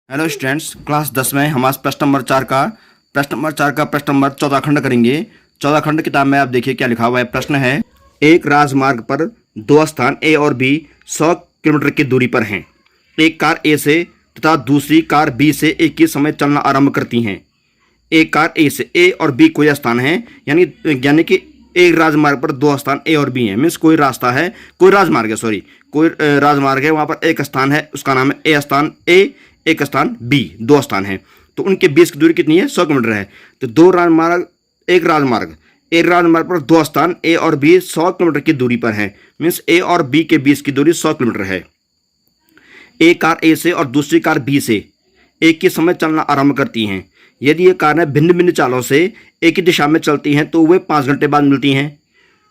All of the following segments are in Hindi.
हेलो स्टूडेंट्स, क्लास 10 में हम आज प्रश्न नंबर 14 खंड करेंगे। 14 खंड किताब में आप देखिए क्या लिखा हुआ है। प्रश्न है, एक राजमार्ग पर दो स्थान ए और बी 100 किलोमीटर की दूरी पर हैं। एक कार ए से तथा दूसरी कार बी से एक ही समय चलना आरंभ करती हैं। एक कार ए से, ए और बी कोई स्थान है, यानी कि एक राजमार्ग पर दो स्थान ए और बी हैं। मीन्स कोई रास्ता है, कोई राजमार्ग है, सॉरी कोई राजमार्ग है, वहाँ पर एक स्थान है, उसका नाम है ए स्थान ए, एक स्थान बी, दो स्थान है। तो उनके बीच की दूरी कितनी है? 100 किलोमीटर है। तो एक राजमार्ग पर दो स्थान ए और बी 100 किलोमीटर की दूरी पर है। मीन्स ए और बी के बीच की दूरी 100 किलोमीटर है। एक कार ए से और दूसरी कार बी से एक ही समय चलना आरंभ करती हैं। यदि ये कारें भिन्न भिन्न चालों से एक ही दिशा में चलती हैं तो वे 5 घंटे बाद मिलती हैं।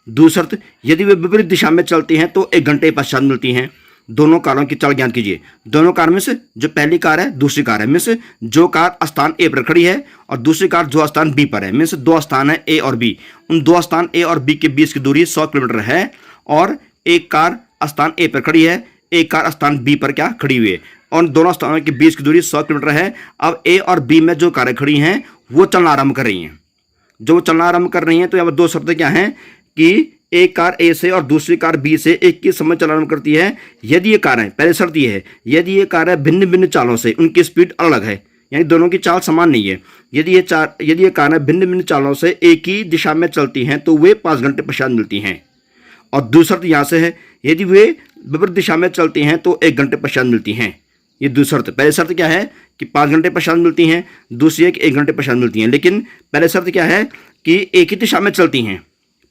दूसरा, यदि वे विपरीत दिशा में चलती हैं तो 1 घंटे पश्चात मिलती हैं। दोनों कारों की चाल ज्ञात कीजिए। दोनों कार में से जो पहली कार है, दूसरी कार है, मीन्स जो कार स्थान ए पर खड़ी है और दूसरी कार जो स्थान बी पर है, मीन्स दो स्थान है ए और बी। उन दो स्थान ए और बी के बीच की दूरी 100 किलोमीटर है। और एक कार स्थान ए पर खड़ी है, एक कार स्थान बी पर क्या खड़ी हुई है, और दोनों स्थानों के बीच की दूरी 100 किलोमीटर है। अब ए और बी में जो कारें खड़ी हैं वो चलना आरंभ कर रही हैं। जो चलना आरंभ कर रही हैं तो यहाँ पर दो शर्तें क्या हैं कि एक कार ए से और दूसरी कार बी से एक ही समय चलना आरंभ करती है। यदि ये कारें, पहले शर्त ये है, यदि ये कारें भिन्न भिन्न चालों से, उनकी स्पीड अलग है, यानी दोनों की चाल समान नहीं है। यदि ये कारें भिन्न भिन्न चालों से एक ही दिशा में चलती हैं तो वे 5 घंटे पश्चात मिलती हैं। और दूसरी शर्त यहाँ से है, यदि वे विपरीत दिशा में चलती हैं तो 1 घंटे पश्चात मिलती हैं। ये दूसरी शर्त। पहली शर्त क्या है कि 5 घंटे पश्चात मिलती हैं, दूसरी है कि 1 घंटे पश्चात मिलती हैं। लेकिन पहले शर्त क्या है कि एक ही दिशा में चलती हैं।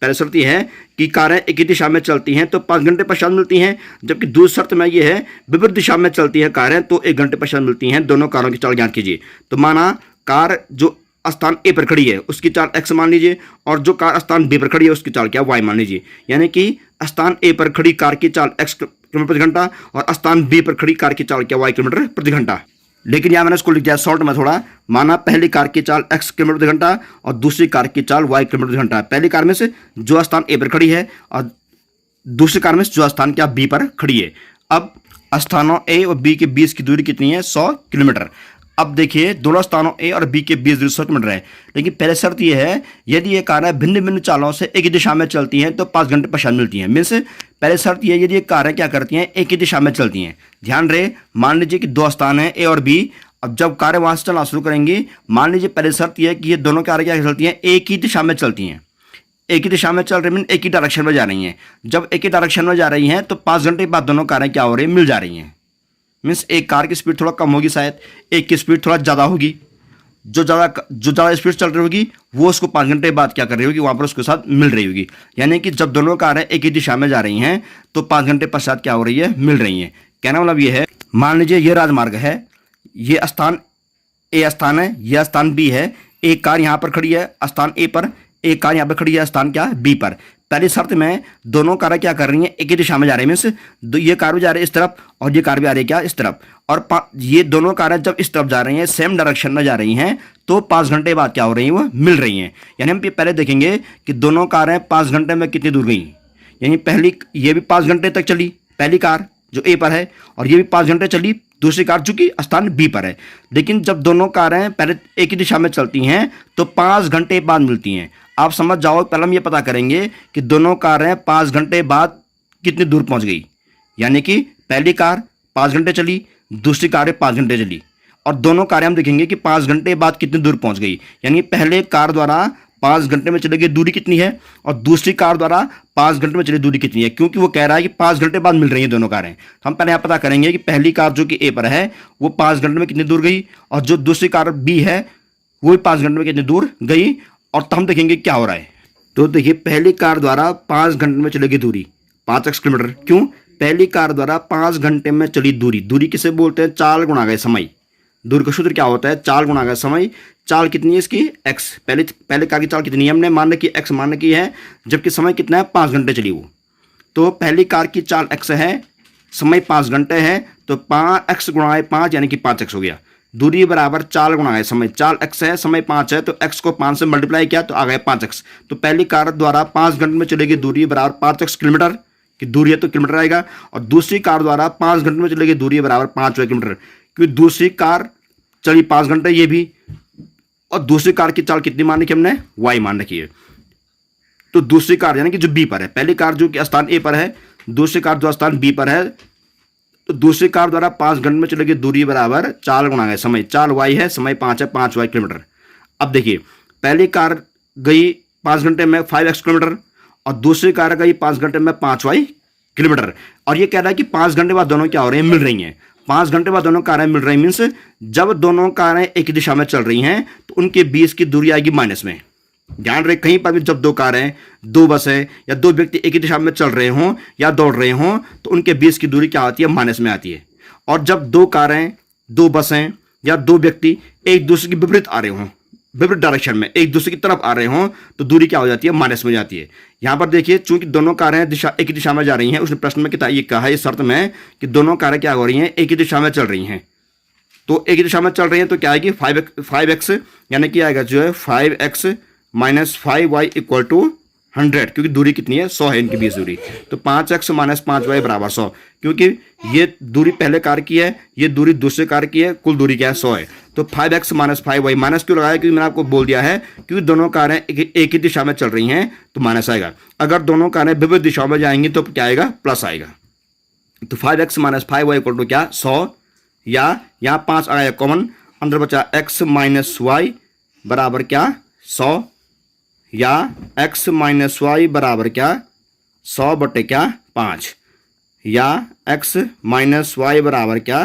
पहली शर्त यह है कि कारें एक ही दिशा में चलती हैं तो 5 घंटे पश्चात मिलती हैं, जबकि दूसरी शर्त में यह है विपरीत दिशा में चलती हैं कारें तो 1 घंटे पश्चात मिलती हैं। दोनों कारों की चाल ज्ञात कीजिए। तो माना कार जो स्थान ए पर खड़ी है उसकी चाल x मान लीजिए, और जो कार स्थान बी पर खड़ी है उसकी चाल क्या y मान लीजिए। यानी कि स्थान ए पर खड़ी कार की चाल x किलोमीटर प्रति घंटा और स्थान बी पर खड़ी कार की चाल क्या y किलोमीटर प्रति घंटा। लेकिन यहाँ मैंने इसको लिख दिया शॉर्ट में थोड़ा। माना पहली कार की चाल x किलोमीटर प्रति घंटा और दूसरी कार की चाल y किलोमीटर प्रति घंटा। पहली कार में से जो स्थान ए पर खड़ी है और दूसरी कार में से जो स्थान क्या बी पर खड़ी है। अब स्थानों ए और बी के बीच की दूरी कितनी है? 100 किलोमीटर। अब देखिए दोनों स्थानों ए और बी के बीच दूरी 100 किलोमीटर है। लेकिन पहले शर्त यह है, यदि ये कारें भिन्न भिन्न चालों से एक ही दिशा में चलती हैं तो 5 घंटे पश्चात मिलती हैं। मीन्स पहले शर्त यह है, यदि ये कारें क्या करती हैं, एक ही दिशा में चलती हैं। ध्यान रहे, मान लीजिए कि दो स्थान है ए और बी। अब जब कारें वहां से चलना शुरू करेंगी, मान लीजिए पहले शर्त यह है कि ये दोनों कारें क्या चलती हैं, एक ही दिशा में चलती हैं। एक ही दिशा में चल रही मीन एक ही डायरेक्शन में जा रही हैं। जब एक ही डायरेक्शन में जा रही हैं तो 5 घंटे बाद दोनों कारें क्या हो रही हैं, मिल जा रही हैं। मीन्स एक कार की स्पीड थोड़ा कम होगी, शायद एक की स्पीड थोड़ा ज़्यादा होगी। जो ज़्यादा स्पीड चल रही होगी वो उसको 5 घंटे बाद क्या कर रही होगी, वहाँ पर उसके साथ मिल रही होगी। यानी कि जब दोनों कारें एक ही दिशा में जा रही हैं तो 5 घंटे पश्चात क्या हो रही है, मिल रही हैं। कहना मतलब ये है, मान लीजिए ये राजमार्ग है, ये स्थान ए स्थान है, यह स्थान बी है। एक कार यहाँ पर खड़ी है स्थान ए पर, एक कार यहाँ पर खड़ी है स्थान क्या बी पर। पहली शर्त में दोनों कारें क्या कर रही हैं, एक ही दिशा में जा रही है। मीन्स ये कार भी जा रही है इस तरफ और ये कार भी आ रही है क्या, इस तरफ। और ये दोनों कारें जब इस तरफ जा रही हैं, सेम डायरेक्शन में जा रही हैं, तो 5 घंटे बाद क्या हो रही हैं, वो मिल रही हैं। यानी हम पहले देखेंगे कि दोनों कारें 5 घंटे में कितनी दूर गई। यानी ये भी 5 घंटे तक चली पहली कार जो ए पर है, और ये भी 5 घंटे चली दूसरी कार जो कि स्थान बी पर है। लेकिन जब दोनों कारें पहले एक ही दिशा में चलती हैं तो 5 घंटे बाद मिलती हैं। आप समझ जाओ, पहले हम ये पता करेंगे कि दोनों कारें 5 घंटे बाद कितनी दूर पहुंच गई। यानी कि पहली कार 5 घंटे चली, दूसरी कार 5 घंटे चली, और दोनों कारें हम देखेंगे कि 5 घंटे बाद कितनी दूर पहुंच गई। यानी पहले कार द्वारा 5 घंटे में चली गई दूरी कितनी है और दूसरी कार द्वारा 5 घंटे में चली दूरी कितनी है, क्योंकि वो कह रहा है कि 5 घंटे बाद मिल रही हैं दोनों कारें। तो हम पहले यहाँ पता करेंगे कि पहली कार जो कि ए पर है वो 5 घंटे में कितनी दूर गई, और जो दूसरी कार बी है वो भी 5 घंटे में कितनी दूर गई। और तो हम देखेंगे क्या हो रहा है। तो देखिए पहली कार द्वारा 5 घंटे में चलेगी दूरी 5x किलोमीटर। क्यों? पहली कार द्वारा 5 घंटे में चली दूरी किसे बोलते हैं, चाल गुणा गए समय। दूरी का सूत्र क्या होता है, चाल गुणा गए समय। चाल कितनी है इसकी, x। पहले कार की चाल कितनी है, हमने मान रखी x मान रखी है, जबकि समय कितना है, 5 घंटे चली वो। तो पहली कार की चाल x है, समय 5 घंटे है, तो 5x गुणा 5 यानी कि 5x हो गया। दूरी बराबर चाल गुणा है समय। चाल x है, समय 5 है, तो x को 5 से मल्टीप्लाई किया तो आ गया 5x। तो पहली कार द्वारा 5 घंटे में चलेगी दूरी बराबर 5x किलोमीटर की दूरी है तो किलोमीटर आएगा। और दूसरी कार द्वारा 5 घंटे में चलेगी दूरी बराबर 5 किलोमीटर, क्योंकि दूसरी कार चली 5 घंटे ये भी, और दूसरी कार की चाल कितनी मान रखी हमने, y मान रखी है। तो दूसरी कार यानी कि जो b पर है, पहली कार जो कि स्थान a पर है, दूसरी कार जो स्थान b पर है, तो दूसरी कार द्वारा 5 घंटे में चलेगी दूरी बराबर चाल गुणा है समय, चाल y है, समय 5 है, 5y किलोमीटर। अब देखिए पहली कार गई 5 घंटे में 5x किलोमीटर और दूसरी कार गई 5 घंटे में 5y किलोमीटर। और ये कह रहा है कि 5 घंटे बाद दोनों क्या हो रहे हैं, मिल रही हैं। 5 घंटे बाद दोनों कारें मिल रही, मीन्स जब दोनों कारें एक ही दिशा में चल रही हैं तो उनके बीच की दूरी आएगी माइनस में। ध्यान रहे, कहीं पर भी जब दो कारें, दो बसें या दो व्यक्ति एक ही दिशा में चल रहे हों या दौड़ रहे हों तो उनके बीच की दूरी क्या आती है, माइनस में आती है। और जब दो कारें, दो बसें या दो व्यक्ति एक दूसरे के विपरीत आ रहे हों, विपरीत डायरेक्शन में एक दूसरे की तरफ आ रहे हों तो दूरी क्या हो जाती है, माइनस में जाती है। यहां पर देखिए चूंकि दोनों कारें एक ही दिशा में जा रही हैं, उसने प्रश्न में कितना ये कहा है, इस शर्त में कि दोनों कारें क्या हो रही हैं, एक ही दिशा में चल रही हैं। तो एक ही दिशा में चल रही हैं तो क्या आएगी 5x यानी कि आएगा जो है 5x minus 5y equal to 100, क्योंकि दूरी कितनी है, 100 है इनके बीच दूरी। तो 5x माइनस 5y बराबर 100, क्योंकि ये दूरी पहले कार की है, ये दूरी दूसरे कार की है, कुल दूरी क्या है 100 है। तो 5x माइनस 5y, माइनस क्यों लगाया, क्योंकि मैंने आपको बोल दिया है क्योंकि दोनों कारें एक ही दिशा में चल रही हैं तो माइनस आएगा। अगर दोनों कारें विपरीत दिशाओं में जाएंगी तो क्या आएगा, प्लस आएगा। तो 5x minus 5y equal to क्या 100, या यहाँ 5 आया कॉमन, अंदर बचा x माइनस वाई बराबर क्या 100, या x माइनस वाई बराबर क्या 100 बटे क्या 5, या x माइनस वाई बराबर क्या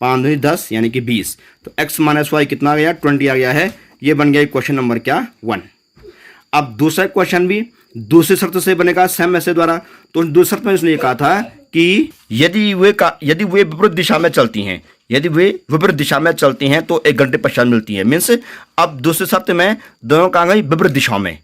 5 दूनी 10 यानी कि 20। तो x माइनस वाई कितना आ गया, 20 आ गया है। ये बन गया क्वेश्चन नंबर क्या 1। अब दूसरा क्वेश्चन भी दूसरी शर्त से बनेगा सेम ऐसे द्वारा। तो दूसरी शर्त में उसने ये कहा था कि यदि वे विपरीत दिशा में चलती हैं, यदि वे विपरीत दिशा में चलती हैं तो 1 घंटे पश्चात मिलती है। मीन्स अब दूसरे शर्त में दोनों कहाँ गई, विपरीत दिशाओं में,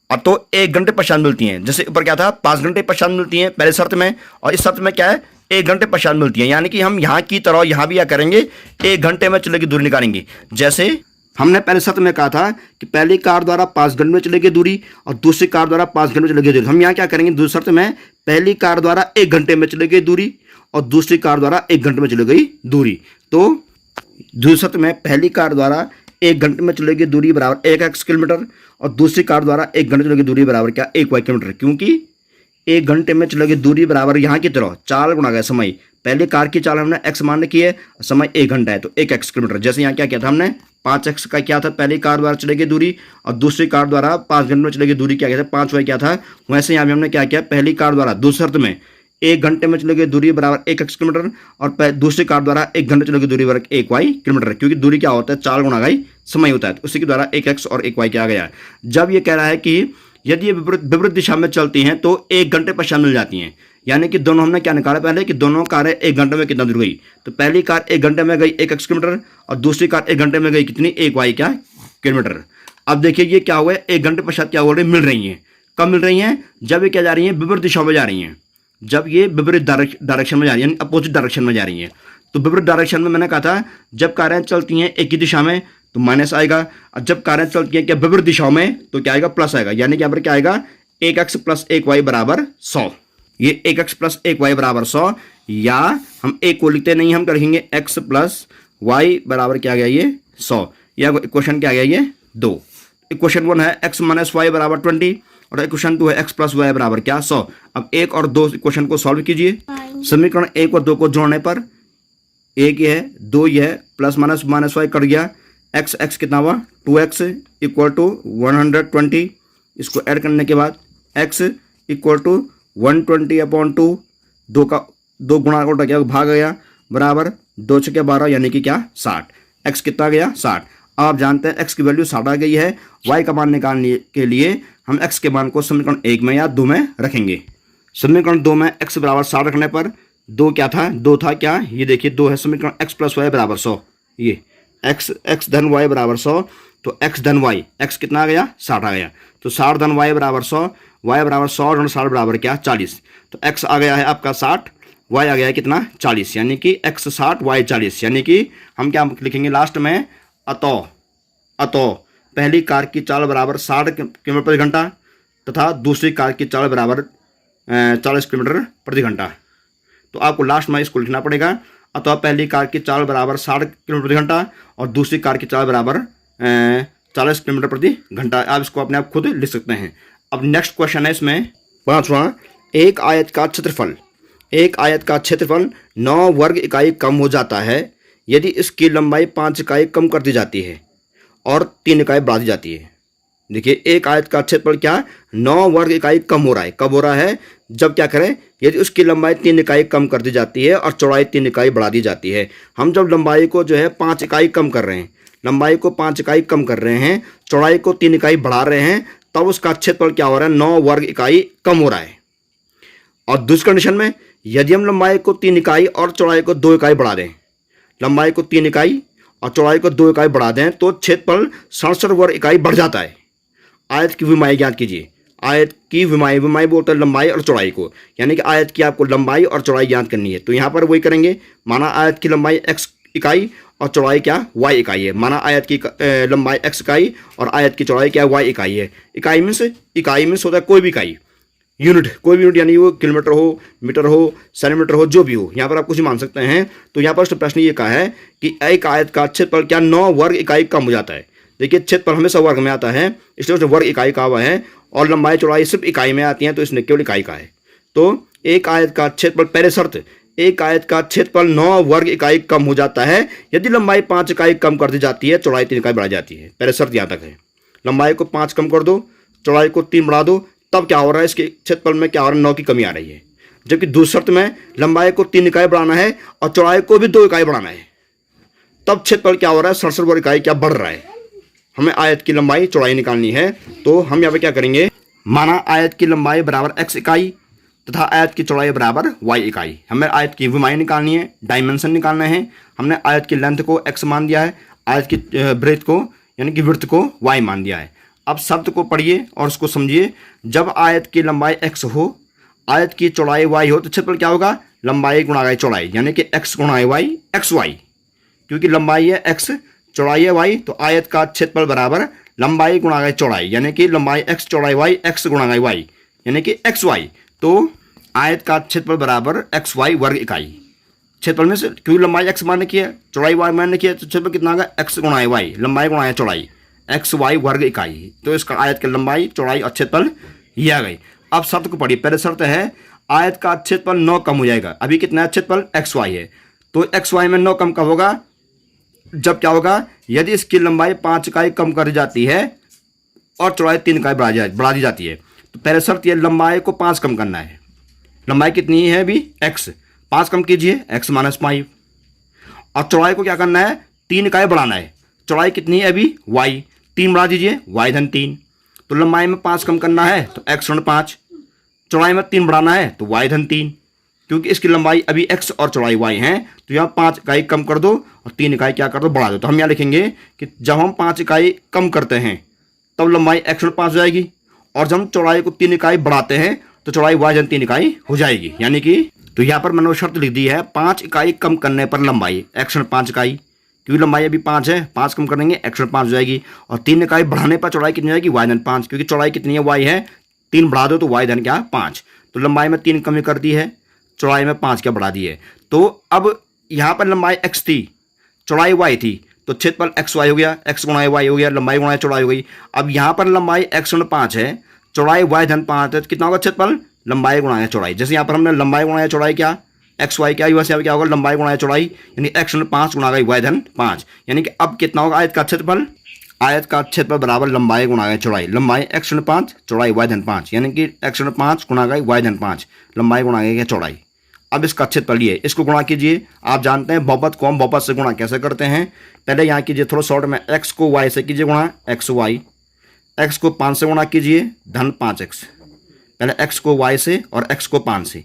और तो 1 घंटे पश्चात मिलती हैं। जैसे ऊपर क्या था 5 घंटे पश्चात मिलती हैं पहले शर्त में, और इस शर्त में क्या है 1 घंटे पश्चात मिलती है। यानी कि हम यहाँ की तरह यहाँ भी क्या करेंगे, 1 घंटे में चलेगी दूरी निकालेंगे। जैसे हमने पहले शर्त में कहा था कि पहली कार द्वारा 5 घंटे में चलेगी दूरी और दूसरी कार द्वारा 5 घंटे में चलेगी दूरी। हम यहाँ क्या करेंगे, दूसरी शर्त में पहली कार द्वारा 1 घंटे में चलेगी दूरी और दूसरी कार द्वारा 1 घंटे में चली गई दूरी। तो दूसरी शर्त में पहली कार द्वारा 1 घंटे में चलेगी दूरी बराबर 1x किलोमीटर और दूसरी कार द्वारा 1 घंटे चलेगी दूरी बराबर क्या 1y किलोमीटर, क्योंकि 1 घंटे में चलेगी दूरी बराबर यहाँ की तरह चाल गुणा गया समय। पहले कार की चाल हमने x मान रखी है, समय 1 घंटा है तो 1x किलोमीटर। जैसे यहाँ क्या किया था हमने 5x का क्या था, पहली कार द्वारा चलेगी दूरी और दूसरी कार द्वारा 5 घंटे में चलेगी दूरी क्या था 5y क्या था। वैसे यहाँ भी हमने क्या किया, पहली कार द्वारा दूसरी शर्त में 1 घंटे में चलेगी दूरी बराबर 1x किलोमीटर और दूसरी कार द्वारा 1 घंटे चलेगी दूरी बराबर 1y किलोमीटर, क्योंकि दूरी क्या होता है चाल गुणा गई समय होता है, तो उसी के द्वारा 1x और 1y क्या आ गया। जब ये कह रहा है कि यदि ये विपरीत दिशा में चलती हैं तो 1 घंटे पश्चात मिल जाती हैं, यानी कि दोनों हमने क्या निकाला पहले कि दोनों कारें 1 घंटे में कितना दूर गई। तो पहली कार 1 घंटे में गई 1x किलोमीटर और दूसरी कार 1 घंटे में गई कितनी 1y क्या किलोमीटर। अब देखिए ये क्या हुआ है, 1 घंटे पश्चात क्या हो रही है, मिल रही हैं। कब मिल रही हैं, जब ये क्या जा रही हैं, विपरीत दिशाओं में जा रही हैं। जब ये विपरीत डायरेक्शन में जा रही है, यानी अपोजिट डायरेक्शन में जा रही हैं। तो विपरीत डायरेक्शन में मैंने कहा था जब कारें चलती हैं एक ही दिशा में तो माइनस आएगा, और जब कारें चलती हैं क्या विपरीत दिशाओं में तो क्या आएगा, प्लस आएगा। यानी कि यहाँ पर क्या आएगा 1x प्लस 1y बराबर 100। ये 1x प्लस 1y बराबर 100, या हम एक को लिखते नहीं, हम करेंगे x प्लस y बराबर क्या आ गया ये 100। या क्वेश्चन क्या आ गया ये 2। क्वेश्चन 1 है x माइनस वाई बराबर 20 और क्वेश्चन 2 है x प्लस वाई बराबर क्या 100। अब 1 और 2 क्वेश्चन को सॉल्व कीजिए। समीकरण 1 और 2 को जोड़ने पर 1 ये है 2 ये है, प्लस माइनस वाई कट गया, x कितना हुआ 2x इक्वल टू 120। इसको ऐड करने के बाद x इक्वल टू 120/2, 2 गुणा उल्टा क्या भाग गया बराबर 2 6 12 यानी कि क्या 60। x कितना गया 60। अब आप जानते हैं x की वैल्यू 60 आ गई है। y का मान निकालने के लिए हम x के मान को समीकरण 1 में या 2 में रखेंगे। समीकरण 2 में x बराबर 60 रखने पर 2 क्या था, 2 था क्या, ये देखिए 2 है। समीकरण x प्लस वाई बराबर 100, ये x धन y बराबर 100, तो x धन y, x कितना आ गया 60 आ गया। तो 60 धन y बराबर 100, y बराबर 100 धन 60 बराबर क्या 40। तो x आ गया है आपका 60, y आ गया है कितना 40, यानी कि x 60 y 40। यानी कि हम क्या लिखेंगे लास्ट में, अतो पहली कार की चाल बराबर 60 किलोमीटर प्रति घंटा तथा दूसरी कार की चाल बराबर 40 किलोमीटर प्रति घंटा। तो आपको लास्ट में इसको लिखना पड़ेगा। अथवा पहली कार की चाल बराबर 60 किलोमीटर प्रति घंटा और दूसरी कार की चाल बराबर 40 किलोमीटर प्रति घंटा। आप इसको अपने आप खुद लिख सकते हैं। अब नेक्स्ट क्वेश्चन है इसमें 5वां, एक आयत का क्षेत्रफल 9 वर्ग इकाई कम हो जाता है यदि इसकी लंबाई 5 इकाई कम कर दी जाती है और 3 इकाई बढ़ा दी जाती है। देखिए, एक आयत का क्षेत्रफल क्या 9 वर्ग इकाई कम हो रहा है। कब हो रहा है? जब क्या करें, यदि उसकी लंबाई 3 इकाई कम कर दी जाती है और चौड़ाई 3 इकाई बढ़ा दी जाती है। हम जब लंबाई को जो है 5 इकाई कम कर रहे हैं, लंबाई को 5 इकाई कम कर रहे हैं, चौड़ाई को 3 इकाई बढ़ा रहे हैं, तब उसका क्षेत्रफल क्या हो रहा है? 9 वर्ग इकाई कम हो रहा है। और दूसरी कंडीशन में यदि हम लंबाई को 3 इकाई और चौड़ाई को 2 इकाई बढ़ा दें, लंबाई को 3 इकाई और चौड़ाई को 2 इकाई बढ़ा दें, तो क्षेत्रफल 67 वर्ग इकाई बढ़ जाता है। आयत की विमाई ज्ञात कीजिए। आयत की विमाई बोलते हैं लंबाई और चौड़ाई को, यानी कि आयत की आपको लंबाई और चौड़ाई ज्ञात करनी है। तो यहाँ पर वही करेंगे, माना आयत की लंबाई x इकाई और चौड़ाई क्या y इकाई है। माना आयत की लंबाई x इकाई और आयत की चौड़ाई क्या y इकाई है। इकाई मीन्स होता है कोई भी इकाई, यूनिट, कोई भी यूनिट, यानी वो किलोमीटर हो, मीटर हो, सेंटीमीटर हो, जो भी हो। यहाँ पर आप कुछ मान सकते हैं। तो यहाँ पर प्रश्न ये कहा है कि एक आयत का क्षेत्रफल क्या 9 वर्ग इकाई कम हो जाता है। देखिए, क्षेत्रफल हमेशा वर्ग में आता है, इसलिए उसने वर्ग इकाई कहा हुआ है, और लंबाई चौड़ाई सिर्फ इकाई में आती है, तो इसने केवल इकाई का है। तो एक आयत का क्षेत्रफल, पहले शर्त, एक आयत का क्षेत्रफल 9 वर्ग इकाई कम हो जाता है यदि लंबाई 5 इकाई कम कर दी जाती है, चौड़ाई 3 इकाई बढ़ाई जाती है। पहले शर्त यहाँ तक है। लंबाई को 5 कम कर दो, चौड़ाई को 3 बढ़ा दो, तब क्या हो रहा है? इसके क्षेत्रफल में क्या हो रहा है? 9 की कमी आ रही है। जबकि दूसरी शर्त में लंबाई को 3 इकाई बढ़ाना है और चौड़ाई को भी 2 इकाई बढ़ाना है, तब क्षेत्रफल क्या हो रहा है? 67 वर्ग इकाई क्या बढ़ रहा है। हमें आयत की लंबाई चौड़ाई निकालनी है, तो हम यहाँ पे क्या करेंगे, माना आयत की लंबाई बराबर x इकाई तथा आयत की चौड़ाई बराबर y इकाई। हमें आयत की विमाई निकालनी है, डायमेंशन निकालना है। हमने आयत की लेंथ को x मान दिया है, आयत की ब्रेथ को यानी कि विड्थ को y मान दिया है। अब शब्द को पढ़िए और उसको समझिए। जब आयत की लंबाई x हो, आयत की चौड़ाई y हो, तो क्षेत्रफल क्या होगा? लंबाई गुणा चौड़ाई, यानी कि x गुणा y xy, क्योंकि लंबाई है x, चौड़ाई है y, तो आयत का क्षेत्रफल बराबर लंबाई गुणा चौड़ाई, यानी कि लंबाई x, चौड़ाई y, x गुणा y, यानी कि xy। तो आयत का क्षेत्रफल बराबर xy वर्ग इकाई। क्षेत्रफल में से क्योंकि लंबाई x मान की है, चौड़ाई y मान की है, तो क्षेत्रफल कितना होगा? x गुणा y, लंबाई गुणा चौड़ाई, xy वर्ग इकाई। तो इसका आयत की लंबाई, चौड़ाई और क्षेत्रफल ये आ गई। अब शर्त को पढ़िए। पहले शर्त है आयत का क्षेत्रफल 9 कम हो जाएगा। अभी कितना क्षेत्रफल? xy है, तो xy में 9 कम होगा जब क्या होगा? यदि इसकी लंबाई 5 इकाई कम कर दी जाती है और चौड़ाई 3 इकाई बढ़ा दी जाती है। तो पहले शर्त यह, लंबाई को 5 कम करना है। लंबाई कितनी है अभी? x, 5 कम कीजिए, x माइनस 5। और चौड़ाई को क्या करना है? 3 इकाई बढ़ाना है। चौड़ाई कितनी है अभी? y, 3 बढ़ा दीजिए, y धन 3। तो लंबाई में 5 कम करना है तो x ऋण 5, चौड़ाई में 3 बढ़ाना है तो y धन 3। क्योंकि इसकी लंबाई अभी x और चौड़ाई y है, तो यहाँ 5 इकाई कम कर दो और 3 इकाई क्या कर दो? बढ़ा दो। तो हम यहाँ लिखेंगे कि जब हम 5 इकाई कम करते हैं तब लंबाई x ऋण 5 हो जाएगी, और जब हम चौड़ाई को 3 इकाई बढ़ाते हैं तो चौड़ाई y धन 3 इकाई हो जाएगी। यानी कि तो यहाँ पर मैंने वो शर्त लिख दी है, 5 इकाई कम करने पर लंबाई x ऋण 5 इकाई, क्योंकि लंबाई अभी 5 है, 5 कम कर देंगे x ऋण 5 हो जाएगी, और 3 इकाई बढ़ाने पर चौड़ाई कितनी हो जाएगी? y धन 5, क्योंकि चौड़ाई कितनी है? y है, 3 बढ़ा दो तो y धन क्या? 5। तो लंबाई में 3 कमी कर दी है, चौड़ाई में 5 क्या बढ़ा दी है। तो अब यहाँ पर लंबाई x थी, चौड़ाई y थी, तो क्षेत्रफल xy हो गया, x गुणा y हो गया, लंबाई गुणा चौड़ाई हो गई। अब यहाँ पर लंबाई x ऋण 5 है, चौड़ाई y धन 5 है, तो कितना होगा क्षेत्रफल? लंबाई गुणा चौड़ाई। जैसे यहाँ पर हमने लंबाई गुणा चौड़ाई क्या, xy क्या, वैसे क्या होगा? लंबाई गुणा चौड़ाई, यानी x ऋण 5 गुणा y धन 5। यानी कि अब कितना होगा आयत का क्षेत्रफल? आयत का क्षेत्रफल बराबर लंबाई गुणा चौड़ाई, लंबाई x ऋण 5, चौड़ाई y धन 5, यानी कि x ऋण 5 गुणा y धन 5, लंबाई गुणा चौड़ाई। अब इसका क्षेत्रफल लिए, इसको गुणा कीजिए। आप जानते हैं बहुपद को हम बहुपद से गुणा कैसे करते हैं। पहले यहाँ कीजिए थोड़ा शॉर्ट में, x को y से कीजिए गुणा, xy, x को 5 से गुणा कीजिए, धन 5x। पहले x को y से और x को 5 से,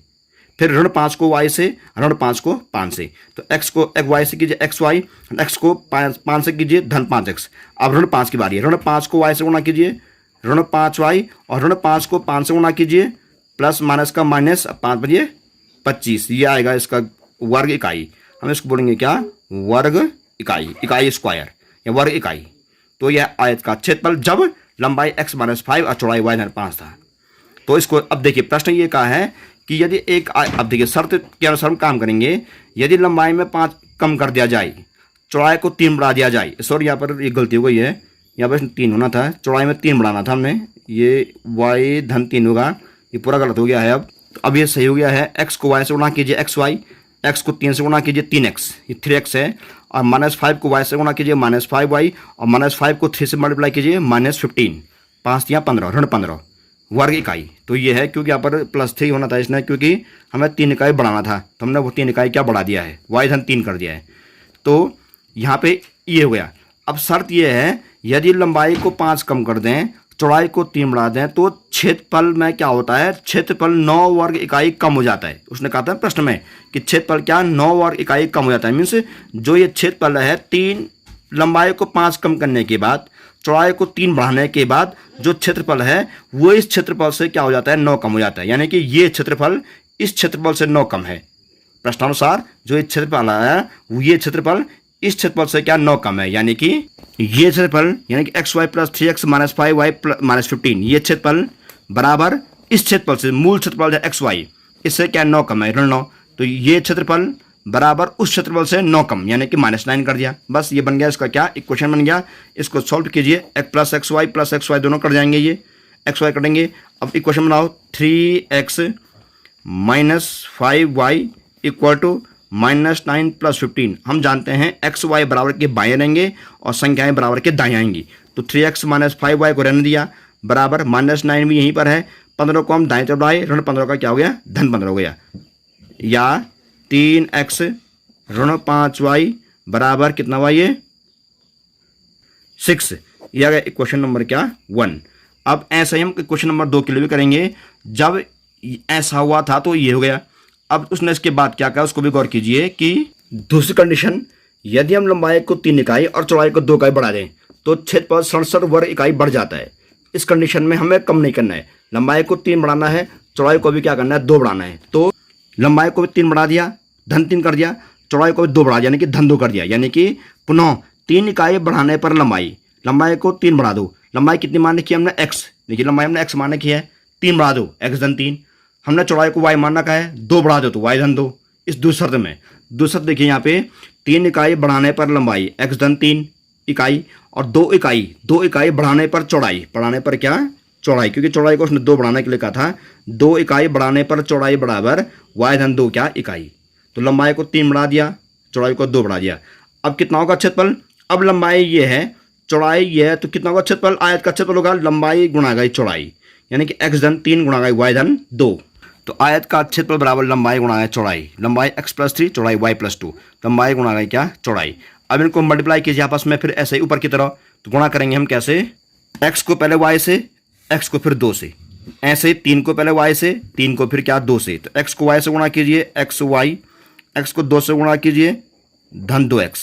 फिर ऋण 5 को y से, ऋण 5 को 5 से। तो x को y से कीजिए xy, x को 5 से कीजिए धन 5x। अब ऋण 5 की बारी है, ऋण 5 को y से गुणा कीजिए, ऋण 5y, और ऋण 5 को 5 से गुणा कीजिए, प्लस माइनस का माइनस, 5 बजिए 25, ये आएगा इसका वर्ग इकाई। हम इसको बोलेंगे क्या? वर्ग इकाई, इकाई स्क्वायर या वर्ग इकाई। तो यह आयत का क्षेत्रफल जब लंबाई x माइनस 5 और चौड़ाई y धन 5 था। तो इसको अब देखिए, प्रश्न ये कहा है कि यदि अब देखिए शर्त के अनुसार हम काम करेंगे। यदि लंबाई में 5 कम कर दिया जाए, चौड़ाई को 3 बढ़ा दिया जाए, सॉरी यहाँ पर एक गलती हो गई है, यहाँ पर 3 होना था, चौड़ाई में 3 बढ़ाना था हमने, ये y धन 3 होगा, ये पूरा गलत हो गया है। अब ये सही हो गया है। x को y से गुणा कीजिए xy, x को 3 से गुणा कीजिए 3x, ये 3x है, और -5 को y से गुणा कीजिए -5y, और -5 को 3 से मल्टीप्लाई कीजिए -15, 5 या 15 ऋण 15 वर्ग इकाई। तो ये है, क्योंकि यहाँ पर +3 होना था इसने, क्योंकि हमें 3 इकाई बढ़ाना था, तो हमने वो 3 इकाई क्या बढ़ा दिया है, y धन 3 कर दिया है। तो यहाँ पे ये हो गया। अब शर्त ये है, यदि लंबाई को 5 कम कर दें, चौड़ाई को 3 बढ़ा दें, तो क्षेत्रफल में क्या होता है, क्षेत्रफल 9 वर्ग इकाई कम हो जाता है। उसने कहा था प्रश्न में कि क्षेत्रफल क्या 9 वर्ग इकाई कम हो जाता है। मीन्स जो ये क्षेत्रफल है, 3 लंबाई को 5 कम करने के बाद, चौड़ाई को 3 बढ़ाने के बाद जो क्षेत्रफल है वो इस क्षेत्रफल से क्या हो जाता है, 9 कम हो जाता है। यानी कि ये क्षेत्रफल इस क्षेत्रफल से 9 कम है। प्रश्नानुसार जो ये क्षेत्रफल है, वो ये क्षेत्रफल इस क्षेत्रफल से क्या 9 कम है। यानी कि ये क्षेत्रफल, यानी कि xy + 3x - 5y - 15, ये क्षेत्रफल बराबर इस क्षेत्रफल से, मूल क्षेत्रफल है xy, इससे क्या 9 कम है, ऋण 9। तो ये क्षेत्रफल बराबर उस क्षेत्रफल से 9 कम, यानी कि -9 कर दिया। बस ये बन गया इसका क्या, इक्वेशन बन गया। इसको सॉल्व कीजिए, x + xy दोनों कट जाएंगे, ये xy कटेंगे। अब इक्वेशन बनाओ, 3x - 5y = -9 + 15। हम जानते हैं xy बराबर के बाएं रहेंगे और संख्याएं बराबर के दाएं आएंगी। तो 3x - 5y को रहने दिया, बराबर -9 भी यहीं पर है, 15 को हम दाएं तरफ बढ़ाए, ऋण 15 का क्या हो गया, धन 15 हो गया। या 3x ऋण 5y बराबर कितना हुआ, ये 6। ये आ गया क्वेश्चन नंबर क्या, 1। अब ऐसा ही हम क्वेश्चन नंबर 2 के लिए भी करेंगे। जब ऐसा हुआ था तो ये हो गया। अब उसने इसके बाद क्या कहा, उसको भी गौर कीजिए कि दूसरी कंडीशन, यदि हम लंबाई को 3 इकाई और चौड़ाई को 2 इकाई बढ़ा दें, तो क्षेत्रफल 67 वर्ग इकाई बढ़ जाता है। इस कंडीशन में हमें कम नहीं करना है, लंबाई को 3 बढ़ाना है, चौड़ाई को भी क्या करना है, 2 बढ़ाना है। तो लंबाई को भी 3 बढ़ा दिया, धन 3 कर दिया, चौड़ाई को भी 2 बढ़ा दिया, यानी कि धन 2 कर दिया। यानी कि पुनः 3 इकाई बढ़ाने पर लंबाई को 3 बढ़ा दो। लंबाई कितनी मान रखी है हमने, x, देखिए लंबाई हमने x मान रखी है, 3 बढ़ा दो, x धन 3। हमने चौड़ाई को y मानना का है, 2 बढ़ा दो तो y धन 2। इस दूसरी शर्त में, दूसरी शर्त देखिए यहाँ पे, 3 इकाई बढ़ाने पर लंबाई x धन 3 इकाई, और 2 इकाई बढ़ाने पर चौड़ाई, बढ़ाने पर क्या, चौड़ाई, क्योंकि चौड़ाई को उसने 2 बढ़ाने के लिए कहा था, 2 इकाई बढ़ाने पर चौड़ाई बराबर y धन 2 क्या, इकाई। तो लंबाई को 3 बढ़ा दिया, चौड़ाई को 2 बढ़ा दिया। अब कितना होगा क्षेत्रफल, अब लंबाई ये है, चौड़ाई ये है, तो कितना होगा क्षेत्रफल, आयत का क्षेत्रफल होगा लंबाई गुणा गई चौड़ाई, यानी कि x धन 3 गुणा गई y धन 2। तो आयत का क्षेत्रफल बराबर लंबाई गुणा गई चौड़ाई, लंबाई x + 3, चौड़ाई y + 2, लंबाई गुणा गई क्या, चौड़ाई। अब इनको मल्टीप्लाई कीजिए आपस में, फिर ऐसे ही ऊपर की तरह। तो गुणा करेंगे हम कैसे, x को पहले y से, x को फिर 2 से, ऐसे 3 को पहले y से, 3 को फिर क्या, 2 से। तो x को y से गुणा कीजिए xy, x को 2 से गुणा कीजिए धन 2x,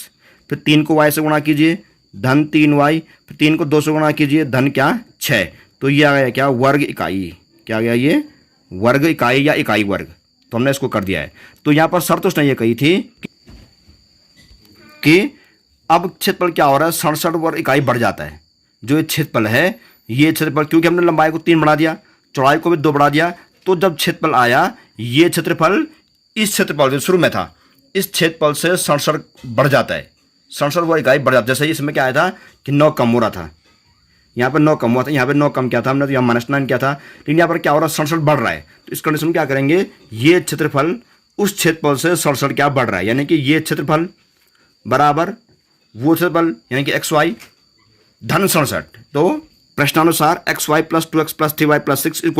फिर 3 को y से गुणा कीजिए धन 3y, फिर 3 को 2 से गुणा कीजिए धन क्या, 6। तो ये आ गया क्या, वर्ग इकाई। क्या आ गया, ये वर्ग इकाई या इकाई वर्ग। तो हमने इसको कर दिया है। तो यहाँ पर शर्त उसने ये कही थी कि अब क्षेत्रफल क्या हो रहा है, 67 वर्ग इकाई बढ़ जाता है। जो ये क्षेत्रफल है, ये क्षेत्रफल, क्योंकि हमने लंबाई को 3 बढ़ा दिया, चौड़ाई को भी 2 बढ़ा दिया, तो जब क्षेत्रफल आया, ये क्षेत्रफल इस क्षेत्रफल जो शुरू में था, इस क्षेत्रफल से 67 बढ़ जाता है, 67 वर्ग इकाई बढ़ जाता है। जैसे इसमें क्या आया था कि 9 कम हो रहा था, यहाँ पर 9 कम हुआ था, यहाँ पे 9 कम क्या था हमने, तो यहाँ -9 क्या था, लेकिन यहाँ पर क्या हो रहा है, 67 बढ़ रहा है। तो इस कंडीशन में क्या करेंगे, ये क्षेत्रफल उस क्षेत्रफल से 67 क्या बढ़ रहा है, यानी कि ये क्षेत्रफल बराबर वो क्षेत्रफल, यानी कि xy धन 67। तो प्रश्नानुसार xy + 2x + 3y + 6 =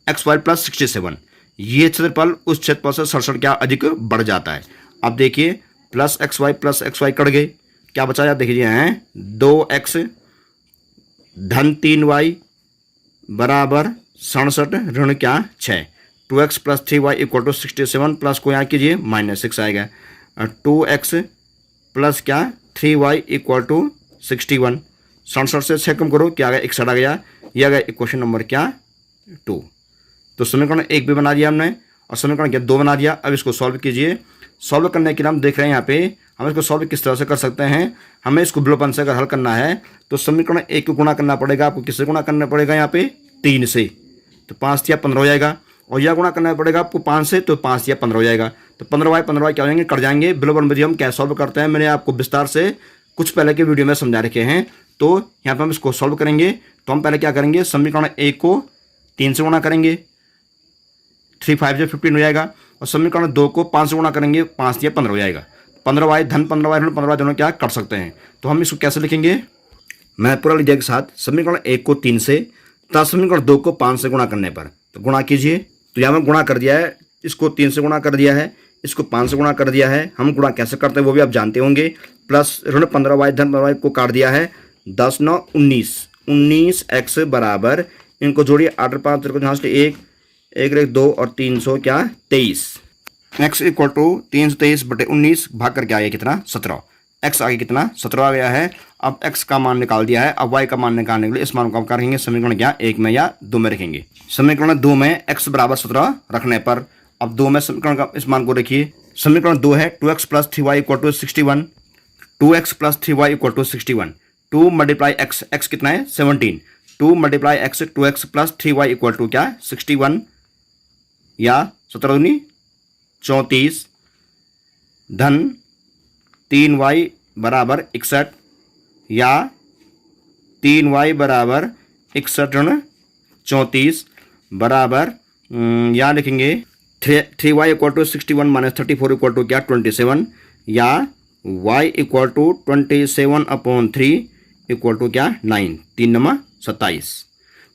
xy + 67, ये क्षेत्रफल उस क्षेत्रफल से 67 क्या अधिक बढ़ जाता है। अब देखिए +xy कट गए, क्या बचा है, देखिए हैं 2x धन 3y बराबर 67 ऋण क्या 6, 2x + 3y = 67, प्लस को यहाँ कीजिए -6 आएगा, 2x प्लस क्या 3y = 61, 67 से 6 कम करो, क्या आ गया, 61 आ गया। यह आ गया क्वेश्चन नंबर क्या 2। तो समीकरण 1 भी बना दिया हमने और समीकरण क्या 2 बना दिया। अब इसको सॉल्व कीजिए। सॉल्व करने के लिए हम देख रहे हैं यहाँ पे हम इसको सॉल्व किस तरह से कर सकते हैं। हमें इसको विलोपन से अगर हल करना है तो समीकरण 1 को गुणा करना पड़ेगा। आपको किससे गुणा करना पड़ेगा, यहाँ पे 3 से, तो 5 या 15 हो जाएगा। और यह गुणा करना पड़ेगा आपको 5 से, तो 5 या 15 हो जाएगा। तो 15 क्या हो जाएंगे, कट जाएंगे। बिलो 1 बजे हम कैसे सॉल्व करते हैं मैंने आपको विस्तार से कुछ पहले के वीडियो में समझा रखे हैं। तो यहाँ पर हम इसको सॉल्व करेंगे। तो हम पहले क्या करेंगे, समीकरण 1 को 3 से गुणा करेंगे, 3 5 से 15 हो जाएगा। और समीकरण 2 को 5 से गुणा करेंगे, 5 या 15 हो जाएगा। 15y धन 15y ऋण 15y दोनों क्या कर सकते हैं। तो हम इसको कैसे लिखेंगे, मैं पूरा लिखने के साथ समीकरण 1 को 3 से तथा समीकरण 2 को 5 से गुणा करने पर, तो गुणा कीजिए। तो यहाँ में गुणा कर दिया है, इसको 3 से गुणा कर दिया है, इसको 5 से गुणा कर दिया है। हम गुणा कैसे करते हैं वो भी आप जानते होंगे। प्लस ऋण 15y धन 15y को काट दिया है, 10 9 19, 19x बराबर, इनको जोड़िए, 8 5 यहाँ से 1 1 1 2 और 300 क्या 23। x इक्वल टू 323/19 भाग करके आ गया कितना 17। x आगे कितना 17 आ गया है। अब x का मान निकाल दिया है। अब y का मान निकालने के लिए इस मान को हम करेंगे समीकरण क्या 1 में या 2 में रखेंगे। समीकरण 2 में x बराबर 17 रखने पर अब 2 में समीकरण का इस मान को रखिए। समीकरण 2 है 2x + 3y = 61, 2x + 3y = 61। 2 × x, x कितना है 17, 2 × x 2x + 3y = क्या 61 या 17 दूनी 34 धन 3y बराबर 61 या 3y बराबर 61 ऋण 34 बराबर यहाँ लिखेंगे 3y = 61 - 34 = क्या 27 या y = 27/3 = क्या 9, 3 9 27।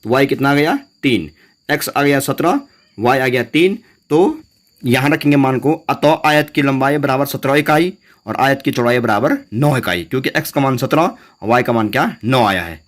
तो y कितना आ गया 3, x आ गया 17, y आ गया 3। तो यहाँ रखेंगे मान को। अतः आयत की लंबाई बराबर 17 इकाई और आयत की चौड़ाई बराबर 9 इकाई, क्योंकि x का मान 17 और y का मान क्या 9 आया है।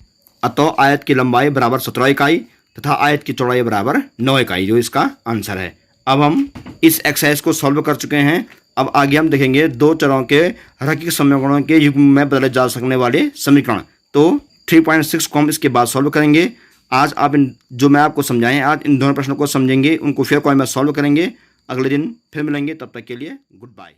अतः आयत की लंबाई बराबर 17 इकाई तथा आयत की चौड़ाई बराबर 9 इकाई, जो इसका आंसर है। अब हम इस एक्सरसाइज को सॉल्व कर चुके हैं। अब आगे हम देखेंगे दो चरों के रैखिक समीकरणों के युग्म में बदले जा सकने वाले समीकरण। तो 3.6 को हम इसके बाद सॉल्व करेंगे। आज आप जो मैं आपको समझाएं, आज इन दोनों प्रश्नों को समझेंगे, उनको फिर कोई में सॉल्व करेंगे। अगले दिन फिर मिलेंगे, तब तक के लिए गुड बाय।